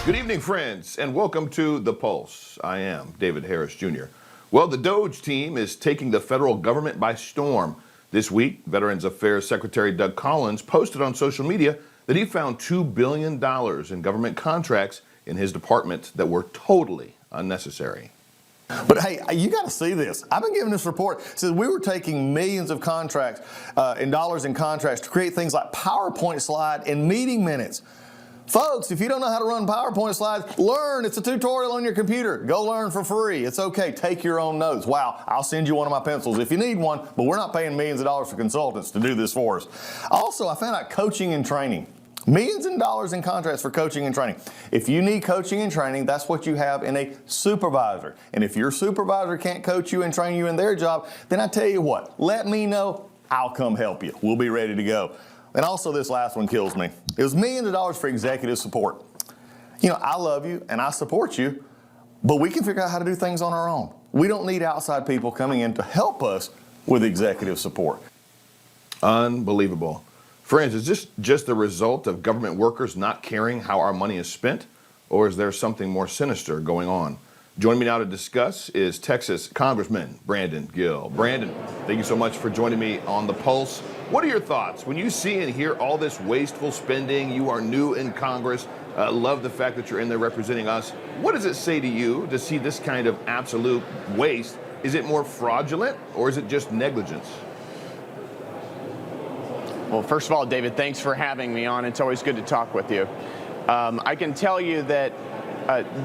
Good evening, friends, and welcome to The Pulse. I am David Harris Jr. Well, the DOGE team is taking the federal government by storm. This week, Veterans Affairs Secretary Doug Collins posted on social media that he found $2 billion in government contracts in his department that were totally unnecessary. But hey, you got to see this. I've been giving this report. It says we were taking millions of contracts in dollars in contracts to create things like PowerPoint slide and meeting minutes. Folks, if you don't know how to run PowerPoint slides, learn. It's a tutorial on your computer. Go learn for free. It's okay. Take your own notes. Wow, I'll send you one of my pencils if you need one, but we're not paying millions of dollars for consultants to do this for us. Also, I found out coaching and training. Millions of dollars in contracts for coaching and training. If you need coaching and training, that's what you have in a supervisor. And if your supervisor can't coach you and train you in their job, then I tell you what, let me know. I'll come help you. We'll be ready to go. And also this last one kills me. It was millions of dollars for executive support. You know, I love you and I support you, but we can figure out how to do things on our own. We don't need outside people coming in to help us with executive support. Unbelievable. Friends, is this just the result of government workers not caring how our money is spent, or is there something more sinister going on? Joining me now to discuss is Texas Congressman Brandon Gill. Brandon, thank you so much for joining me on The Pulse. What are your thoughts when you see and hear all this wasteful spending? You are new in Congress. Love the fact that you're in there representing us. What does it say to you to see this kind of absolute waste? Is it more fraudulent or is it just negligence? Well, first of all, David, thanks for having me on. It's always good to talk with you. I can tell you that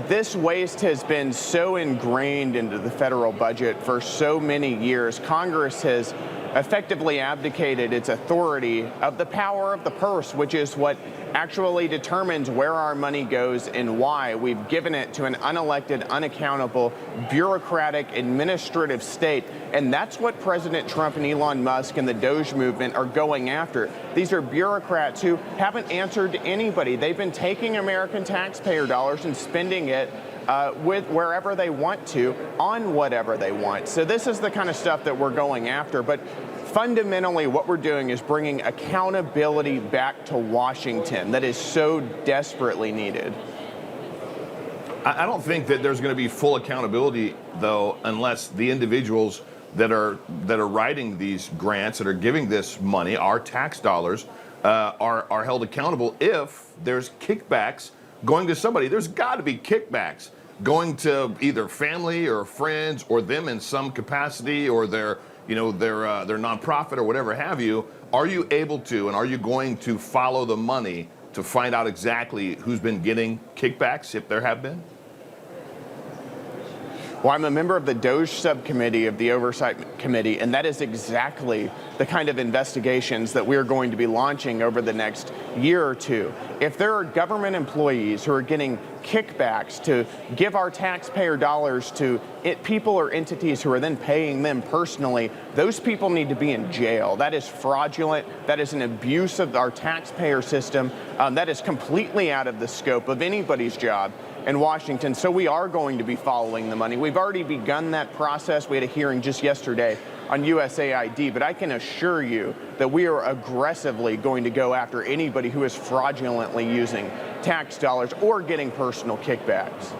this waste has been so ingrained into the federal budget for so many years. Congress has effectively abdicated its authority of the power of the purse, which is what actually determines where our money goes and why. We've given it to an unelected, unaccountable, bureaucratic, administrative state. And that's what President Trump and Elon Musk and the DOGE movement are going after. These are bureaucrats who haven't answered to anybody. They've been taking American taxpayer dollars and spending it with wherever they want to, on whatever they want. So this is the kind of stuff that we're going after. But fundamentally, what we're doing is bringing accountability back to Washington that is so desperately needed. I don't think that there's going to be full accountability, though, unless the individuals that are writing these grants, that are giving this money, our tax dollars, are held accountable if there's kickbacks going to somebody. There's got to be kickbacks going to either family or friends or them in some capacity or their nonprofit or whatever have you. Are you able to, and are you going to follow the money to find out exactly who's been getting kickbacks, if there have been? Well, I'm a member of the DOGE subcommittee of the Oversight Committee, and that is exactly the kind of investigations that we're going to be launching over the next year or two. If there are government employees who are getting kickbacks to give our taxpayer dollars to people or entities who are then paying them personally, those people need to be in jail. That is fraudulent. That is an abuse of our taxpayer system. That is completely out of the scope of anybody's job in Washington. So we are going to be following the money. We've already begun that process. We had a hearing just yesterday on USAID, but I can assure you that we are aggressively going to go after anybody who is fraudulently using tax dollars or getting personal kickbacks.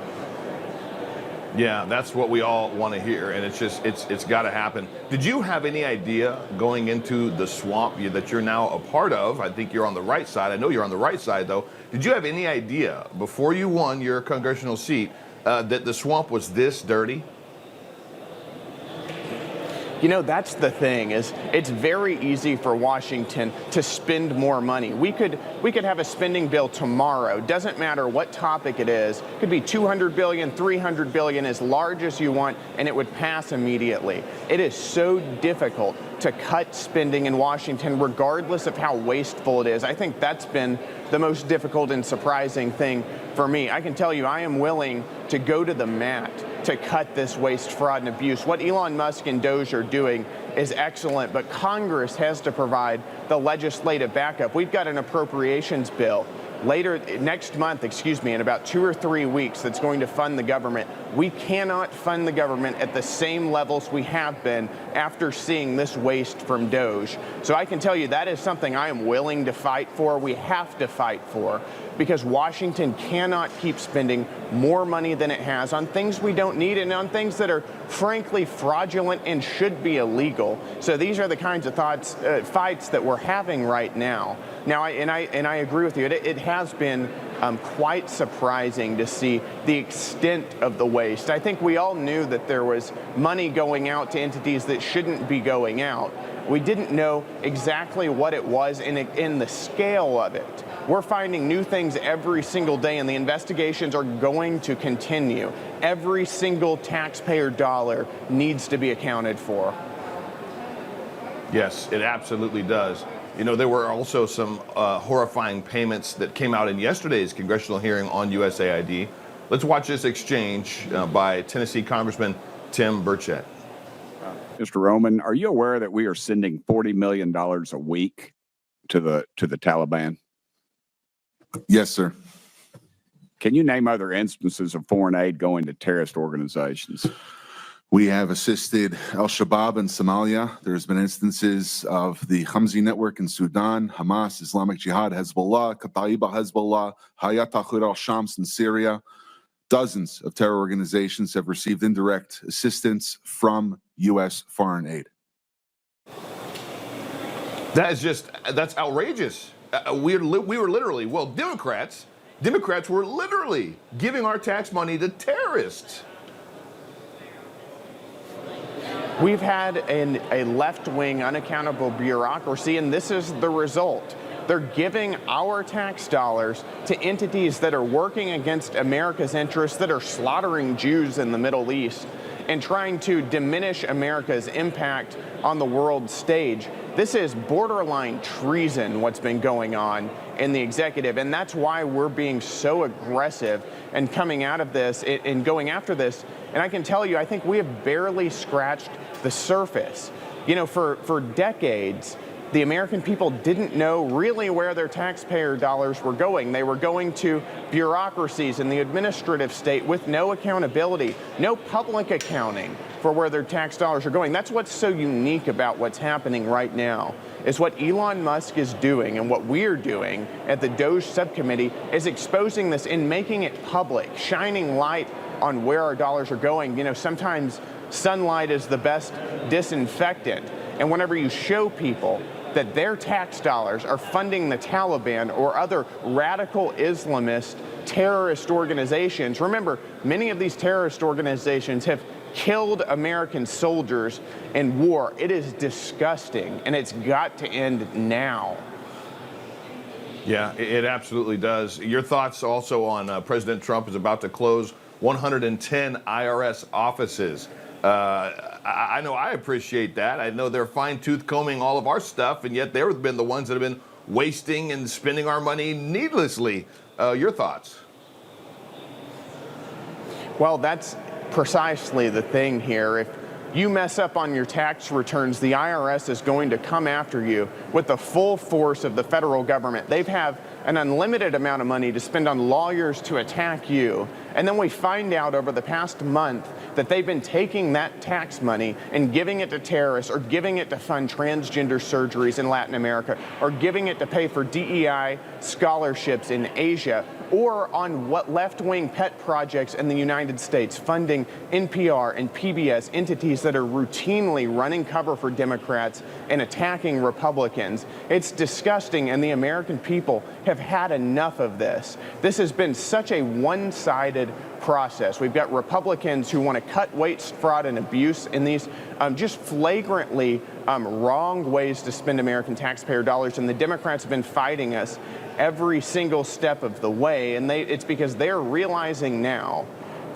Yeah, that's what we all want to hear, and it's got to happen. Did you have any idea going into the swamp that you're now a part of? I think you're on the right side. I know you're on the right side, though. Did you have any idea before you won your congressional seat that the swamp was this dirty? You know, that's the thing, is it's very easy for Washington to spend more money. We could have a spending bill tomorrow. Doesn't matter what topic it is. It could be $200 billion, $300 billion, as large as you want, and it would pass immediately. It is so difficult to cut spending in Washington, regardless of how wasteful it is. I think that's been the most difficult and surprising thing for me. I can tell you, I am willing to go to the mat to cut this waste, fraud, and abuse. What Elon Musk and DOGE are doing is excellent, but Congress has to provide the legislative backup. We've got an appropriations bill next month, in about 2 or 3 weeks, that's going to fund the government. We cannot fund the government at the same levels we have been after seeing this waste from Doge. So I can tell you that is something I am willing to fight for. We have to fight for, because Washington cannot keep spending more money than it has on things we don't need and on things that are frankly fraudulent and should be illegal. So these are the kinds of fights that we're having right now. Now, I agree with you. It has been quite surprising to see the extent of the waste. I think we all knew that there was money going out to entities that shouldn't be going out. We didn't know exactly what it was and the scale of it. We're finding new things every single day, and the investigations are going to continue. Every single taxpayer dollar needs to be accounted for. Yes, it absolutely does. You know, there were also some horrifying payments that came out in yesterday's congressional hearing on USAID. Let's watch this exchange by Tennessee Congressman Tim Burchett. Mr. Roman, are you aware that we are sending $40 million a week to the Taliban? Yes, sir. Can you name other instances of foreign aid going to terrorist organizations? We have assisted al-Shabaab in Somalia. There's been instances of the Hamzi network in Sudan, Hamas, Islamic Jihad, Hezbollah, Kata'iba Hezbollah, Hayat Tahrir al-Shams in Syria. Dozens of terror organizations have received indirect assistance from U.S. foreign aid. That's outrageous. We were literally, Democrats were literally giving our tax money to terrorists. We've had a left-wing, unaccountable bureaucracy, and this is the result. They're giving our tax dollars to entities that are working against America's interests, that are slaughtering Jews in the Middle East, and trying to diminish America's impact on the world stage. This is borderline treason, what's been going on in the executive, and that's why we're being so aggressive and coming out of this and going after this. And I can tell you, I think we have barely scratched the surface. You know, for decades, the American people didn't know really where their taxpayer dollars were going. They were going to bureaucracies in the administrative state with no accountability, no public accounting for where their tax dollars are going. That's what's so unique about what's happening right now, is what Elon Musk is doing, and what we're doing at the Doge subcommittee is exposing this and making it public, shining light on where our dollars are going. You know, sometimes sunlight is the best disinfectant. And whenever you show people that their tax dollars are funding the Taliban or other radical Islamist terrorist organizations, remember, many of these terrorist organizations have killed American soldiers in war. It is disgusting, and it's got to end now. Yeah, it absolutely does. Your thoughts also on President Trump is about to close 110 IRS offices. I know I appreciate that. I know they're fine-tooth combing all of our stuff, and yet they've been the ones that have been wasting and spending our money needlessly. Your thoughts? Well, that's precisely the thing here. If you mess up on your tax returns, the IRS is going to come after you with the full force of the federal government. They have an unlimited amount of money to spend on lawyers to attack you. And then we find out over the past month that they've been taking that tax money and giving it to terrorists, or giving it to fund transgender surgeries in Latin America, or giving it to pay for DEI scholarships in Asia, or on what left-wing pet projects in the United States, funding NPR and PBS, entities that are routinely running cover for Democrats and attacking Republicans. It's disgusting, and the American people have had enough of this. This has been such a one-sided process. We've got Republicans who want to cut waste, fraud, and abuse in these just flagrantly wrong ways to spend American taxpayer dollars, and the Democrats have been fighting us every single step of the way, and it's because they're realizing now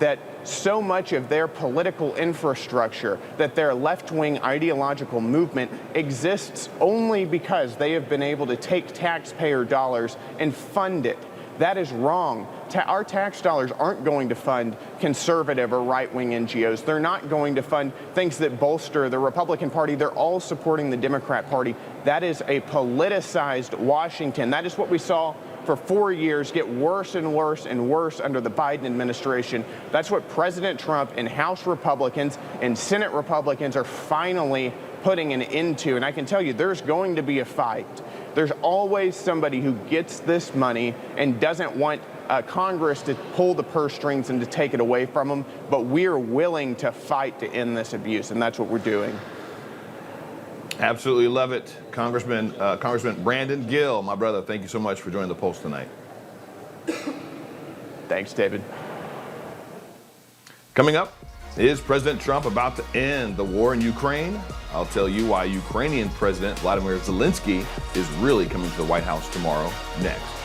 that so much of their political infrastructure, that their left-wing ideological movement exists only because they have been able to take taxpayer dollars and fund it. That is wrong. Our tax dollars aren't going to fund conservative or right-wing NGOs. They're not going to fund things that bolster the Republican Party. They're all supporting the Democrat Party. That is a politicized Washington. That is what we saw for 4 years get worse and worse and worse under the Biden administration. That's what President Trump and House Republicans and Senate Republicans are finally putting an end to. And I can tell you, there's going to be a fight. There's always somebody who gets this money and doesn't want Congress to pull the purse strings and to take it away from them. But we're willing to fight to end this abuse, and that's what we're doing. Absolutely love it. Congressman Brandon Gill, my brother, thank you so much for joining the Post tonight. Thanks, David. Coming up, is President Trump about to end the war in Ukraine? I'll tell you why Ukrainian President Vladimir Zelensky is really coming to the White House tomorrow next.